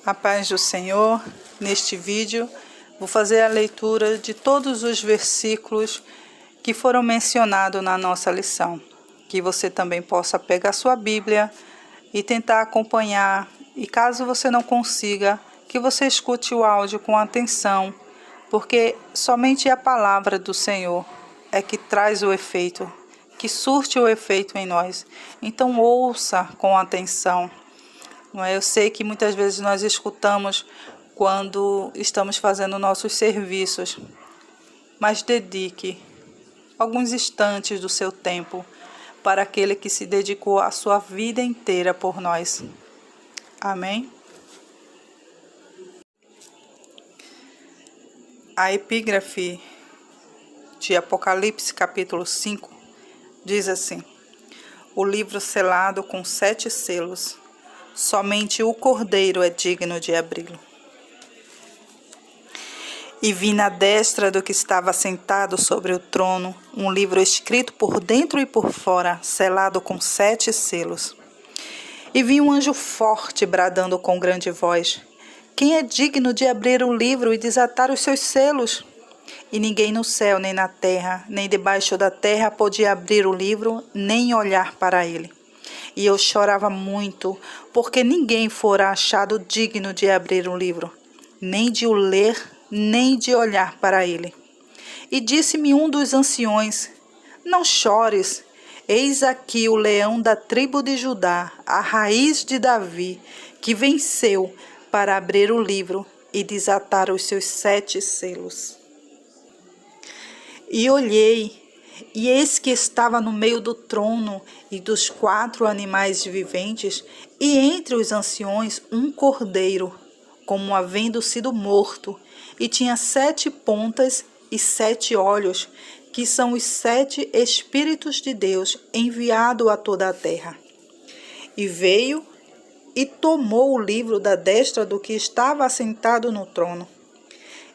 A paz do Senhor. Neste vídeo vou fazer a leitura de todos os versículos que foram mencionados na nossa lição. Que você também possa pegar sua Bíblia e tentar acompanhar. E caso você não consiga, que você escute o áudio com atenção, porque somente a palavra do Senhor é que traz o efeito, que surte o efeito em nós. Então ouça com atenção. Eu sei que muitas vezes nós escutamos quando estamos fazendo nossos serviços, mas dedique alguns instantes do seu tempo para aquele que se dedicou a sua vida inteira por nós. Amém? A epígrafe de Apocalipse capítulo 5 diz assim: o livro selado com 7 selos. Somente o Cordeiro é digno de abri-lo. E vi na destra do que estava sentado sobre o trono um livro escrito por dentro e por fora, selado com 7 selos. E vi um anjo forte bradando com grande voz: quem é digno de abrir o livro e desatar os seus selos? E ninguém no céu, nem na terra, nem debaixo da terra podia abrir o livro, nem olhar para ele. E eu chorava muito, porque ninguém fora achado digno de abrir o livro, nem de o ler, nem de olhar para ele. E disse-me um dos anciões: não chores, eis aqui o leão da tribo de Judá, a raiz de Davi, que venceu para abrir o livro e desatar os seus 7 selos. E olhei, e eis que estava no meio do trono e dos 4 animais viventes, e entre os anciões um cordeiro, como havendo sido morto, e tinha 7 pontas e 7 olhos, que são os 7 Espíritos de Deus, enviado a toda a terra. E veio e tomou o livro da destra do que estava assentado no trono.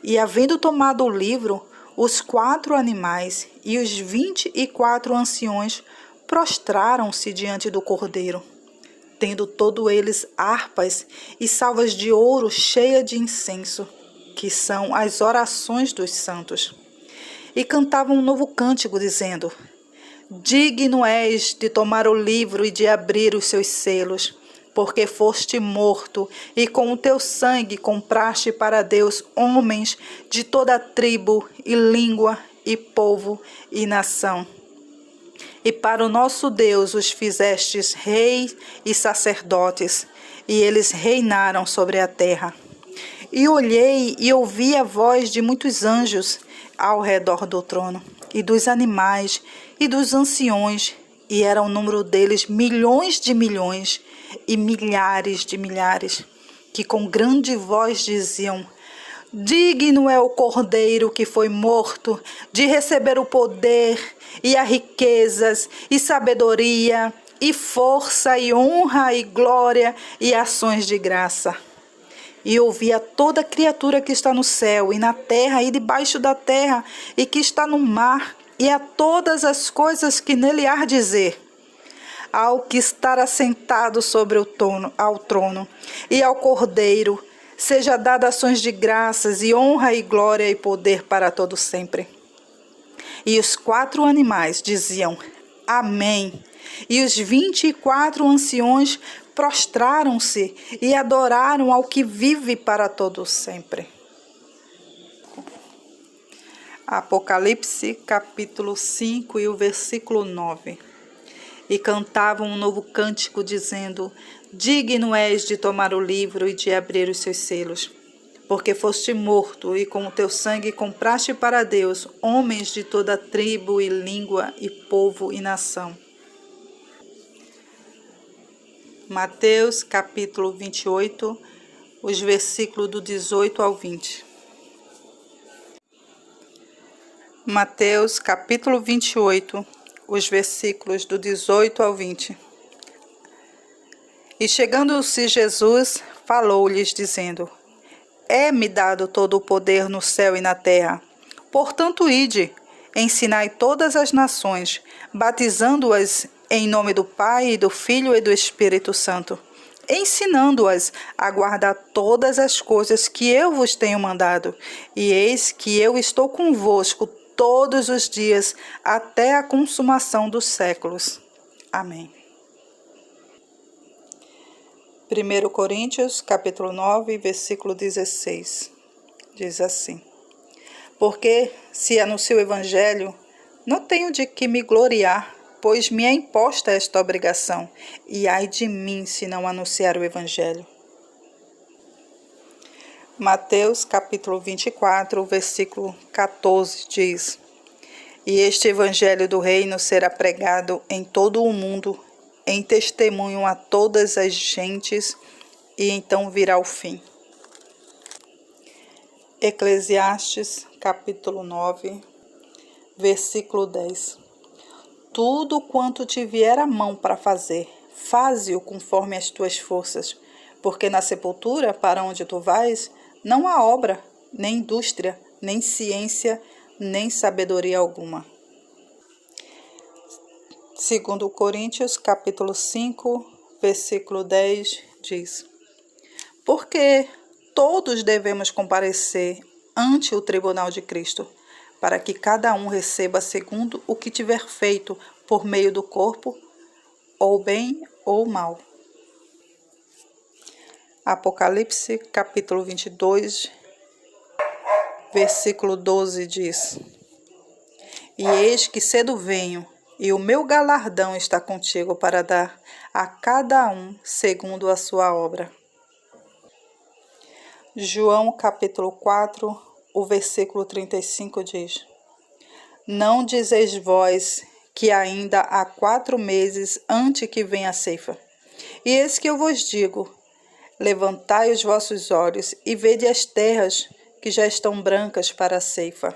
E havendo tomado o livro, os 4 animais e os 24 anciões prostraram-se diante do Cordeiro, tendo todos eles harpas e salvas de ouro cheias de incenso, que são as orações dos santos. E cantavam um novo cântico, dizendo: digno és de tomar o livro e de abrir os seus selos, porque foste morto, e com o teu sangue compraste para Deus homens de toda tribo, e língua, e povo, e nação. E para o nosso Deus os fizestes reis e sacerdotes, e eles reinaram sobre a terra. E olhei e ouvi a voz de muitos anjos ao redor do trono, e dos animais, e dos anciões, e era o número deles milhões de milhões, e milhares de milhares, que com grande voz diziam: digno é o Cordeiro que foi morto de receber o poder e as riquezas e sabedoria e força e honra e glória e ações de graça. E ouvia toda criatura que está no céu e na terra e debaixo da terra e que está no mar, e a todas as coisas que nele há dizer: ao que estar assentado sobre ao trono e ao Cordeiro seja dada ações de graças e honra e glória e poder para todo sempre. E os 4 animais diziam: amém. E os 24 anciões prostraram-se e adoraram ao que vive para todo sempre. Apocalipse capítulo 5 e o versículo 9. E cantavam um novo cântico, dizendo: digno és de tomar o livro e de abrir os seus selos, porque foste morto, e com o teu sangue compraste para Deus homens de toda tribo e língua e povo e nação. Mateus capítulo 28, os versículos do 18 ao 20. Mateus capítulo 28, os versículos do 18 ao 20. E chegando-se Jesus, falou-lhes, dizendo: é-me dado todo o poder no céu e na terra. Portanto, ide, ensinai todas as nações, batizando-as em nome do Pai, e do Filho e do Espírito Santo, ensinando-as a guardar todas as coisas que eu vos tenho mandado. E eis que eu estou convosco todos os dias, até a consumação dos séculos. Amém. 1 Coríntios, capítulo 9, versículo 16. Diz assim: Porque se anuncio o evangelho, não tenho de que me gloriar, pois me é imposta esta obrigação, e ai de mim se não anunciar o evangelho. Mateus capítulo 24, versículo 14 diz: E este evangelho do reino será pregado em todo o mundo, em testemunho a todas as gentes, e então virá o fim. Eclesiastes capítulo 9, versículo 10. Tudo quanto te vier à mão para fazer, faze-o conforme as tuas forças, porque na sepultura, para onde tu vais, não há obra, nem indústria, nem ciência, nem sabedoria alguma. 2 Coríntios, capítulo 5, versículo 10, diz: Porque todos devemos comparecer ante o tribunal de Cristo, para que cada um receba segundo o que tiver feito por meio do corpo, ou bem ou mal. Apocalipse, capítulo 22, versículo 12 diz: E eis que cedo venho, e o meu galardão está contigo para dar a cada um segundo a sua obra. João, capítulo 4, o versículo 35 diz: Não dizeis vós que ainda há 4 meses antes que venha a ceifa? E eis que eu vos digo: levantai os vossos olhos e vede as terras que já estão brancas para a ceifa.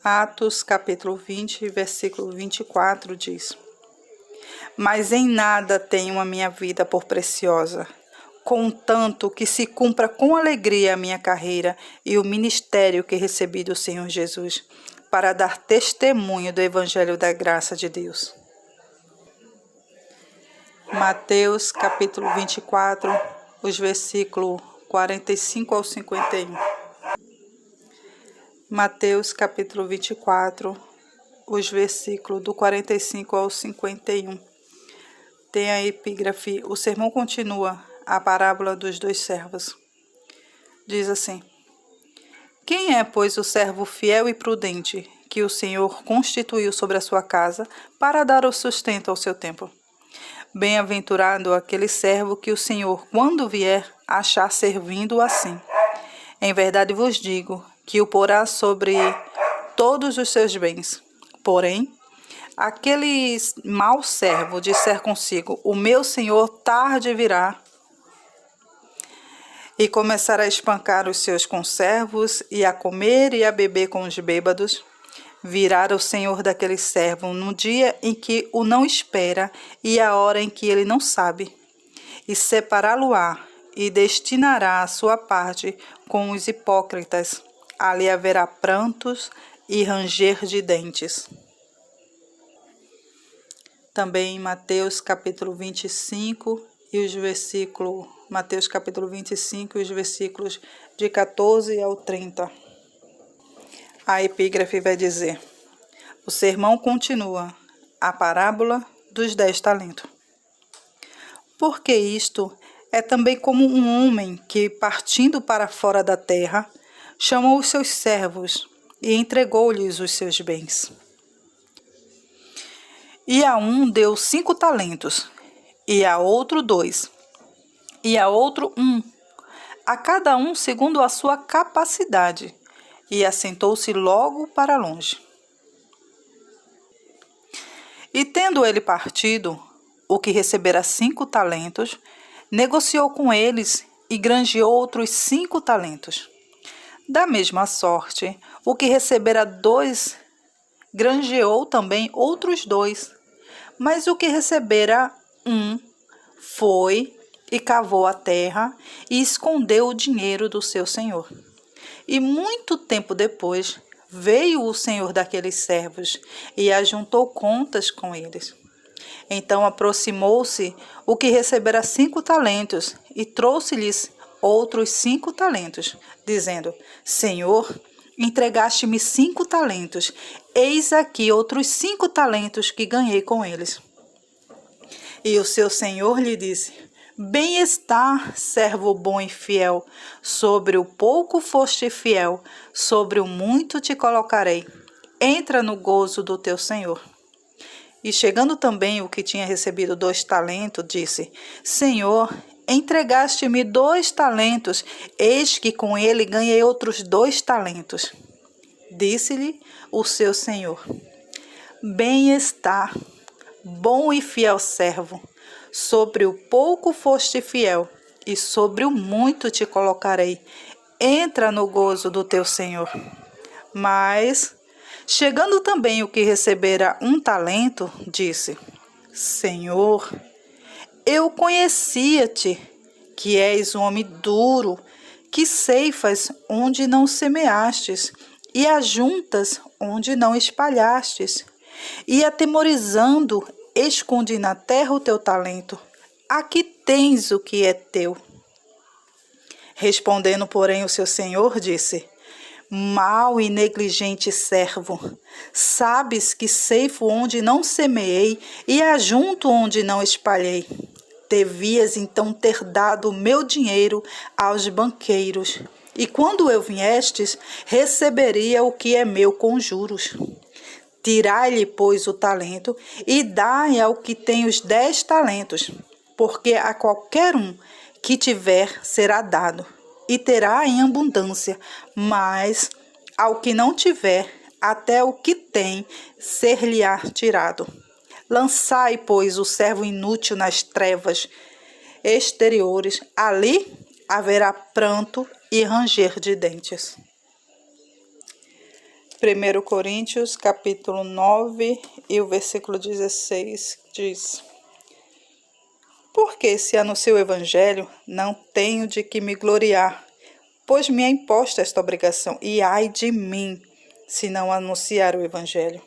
Atos, capítulo 20, versículo 24 diz: Mas em nada tenho a minha vida por preciosa, contanto que se cumpra com alegria a minha carreira e o ministério que recebi do Senhor Jesus, para dar testemunho do Evangelho da graça de Deus. Mateus, capítulo 24, os versículos 45 ao 51. Mateus, capítulo 24, os versículos do 45 ao 51. Tem a epígrafe: o sermão continua, a parábola dos 2 servos. Diz assim: Quem é, pois, o servo fiel e prudente, que o Senhor constituiu sobre a sua casa, para dar o sustento ao seu tempo? Bem-aventurado aquele servo que o Senhor, quando vier, achar servindo assim. Em verdade vos digo, que o porá sobre todos os seus bens. Porém, aquele mau servo disser consigo: o meu senhor tarde virá, e começará a espancar os seus conservos, e a comer e a beber com os bêbados, virá o senhor daquele servo no dia em que o não espera e a hora em que ele não sabe, e separá-lo-á, e destinará a sua parte com os hipócritas. Ali haverá prantos e ranger de dentes. Também em Mateus capítulo 25 e os versículos, Mateus capítulo 25 e os versículos de 14 ao 30. A epígrafe vai dizer: o sermão continua, a parábola dos 10 talentos. Porque isto é também como um homem que, partindo para fora da terra, chamou os seus servos e entregou-lhes os seus bens. E a um deu 5 talentos, e a outro 2, e a outro 1, a cada um segundo a sua capacidade, e assentou-se logo para longe. E tendo ele partido, o que recebera 5 talentos, negociou com eles e granjeou outros 5 talentos. Da mesma sorte, o que recebera 2, granjeou também outros 2. Mas o que recebera 1, foi e cavou a terra e escondeu o dinheiro do seu senhor. E muito tempo depois, veio o senhor daqueles servos e ajuntou contas com eles. Então aproximou-se o que recebera 5 talentos e trouxe-lhes outros 5 talentos, dizendo: Senhor, entregaste-me 5 talentos, eis aqui outros 5 talentos que ganhei com eles. E o seu senhor lhe disse: Bem está, servo bom e fiel, sobre o pouco foste fiel, sobre o muito te colocarei. Entra no gozo do teu senhor. E chegando também o que tinha recebido 2 talentos, disse: Senhor, entregaste-me 2 talentos, eis que com ele ganhei outros 2 talentos. Disse-lhe o seu senhor: Bem está, bom e fiel servo, sobre o pouco foste fiel, e sobre o muito te colocarei. Entra no gozo do teu senhor. Mas, chegando também o que recebera 1 talento, disse: Senhor, eu conhecia-te, que és um homem duro, que ceifas onde não semeastes, e ajuntas onde não espalhastes. E atemorizando, escondi na terra o teu talento. Aqui tens o que é teu. Respondendo, porém, o seu senhor disse: Mau e negligente servo, sabes que ceifo onde não semeei e ajunto onde não espalhei. Devias então ter dado o meu dinheiro aos banqueiros, e quando eu viestes, receberia o que é meu com juros. Tirai-lhe, pois, o talento e dai ao que tem os 10 talentos, porque a qualquer um que tiver será dado, e terá em abundância, mas ao que não tiver, até o que tem ser-lhe-á tirado. Lançai, pois, o servo inútil nas trevas exteriores, ali haverá pranto e ranger de dentes. 1 Coríntios, capítulo 9, e o versículo 16 diz: Porque se anuncio o evangelho, não tenho de que me gloriar, pois me é imposta esta obrigação, e ai de mim, se não anunciar o evangelho.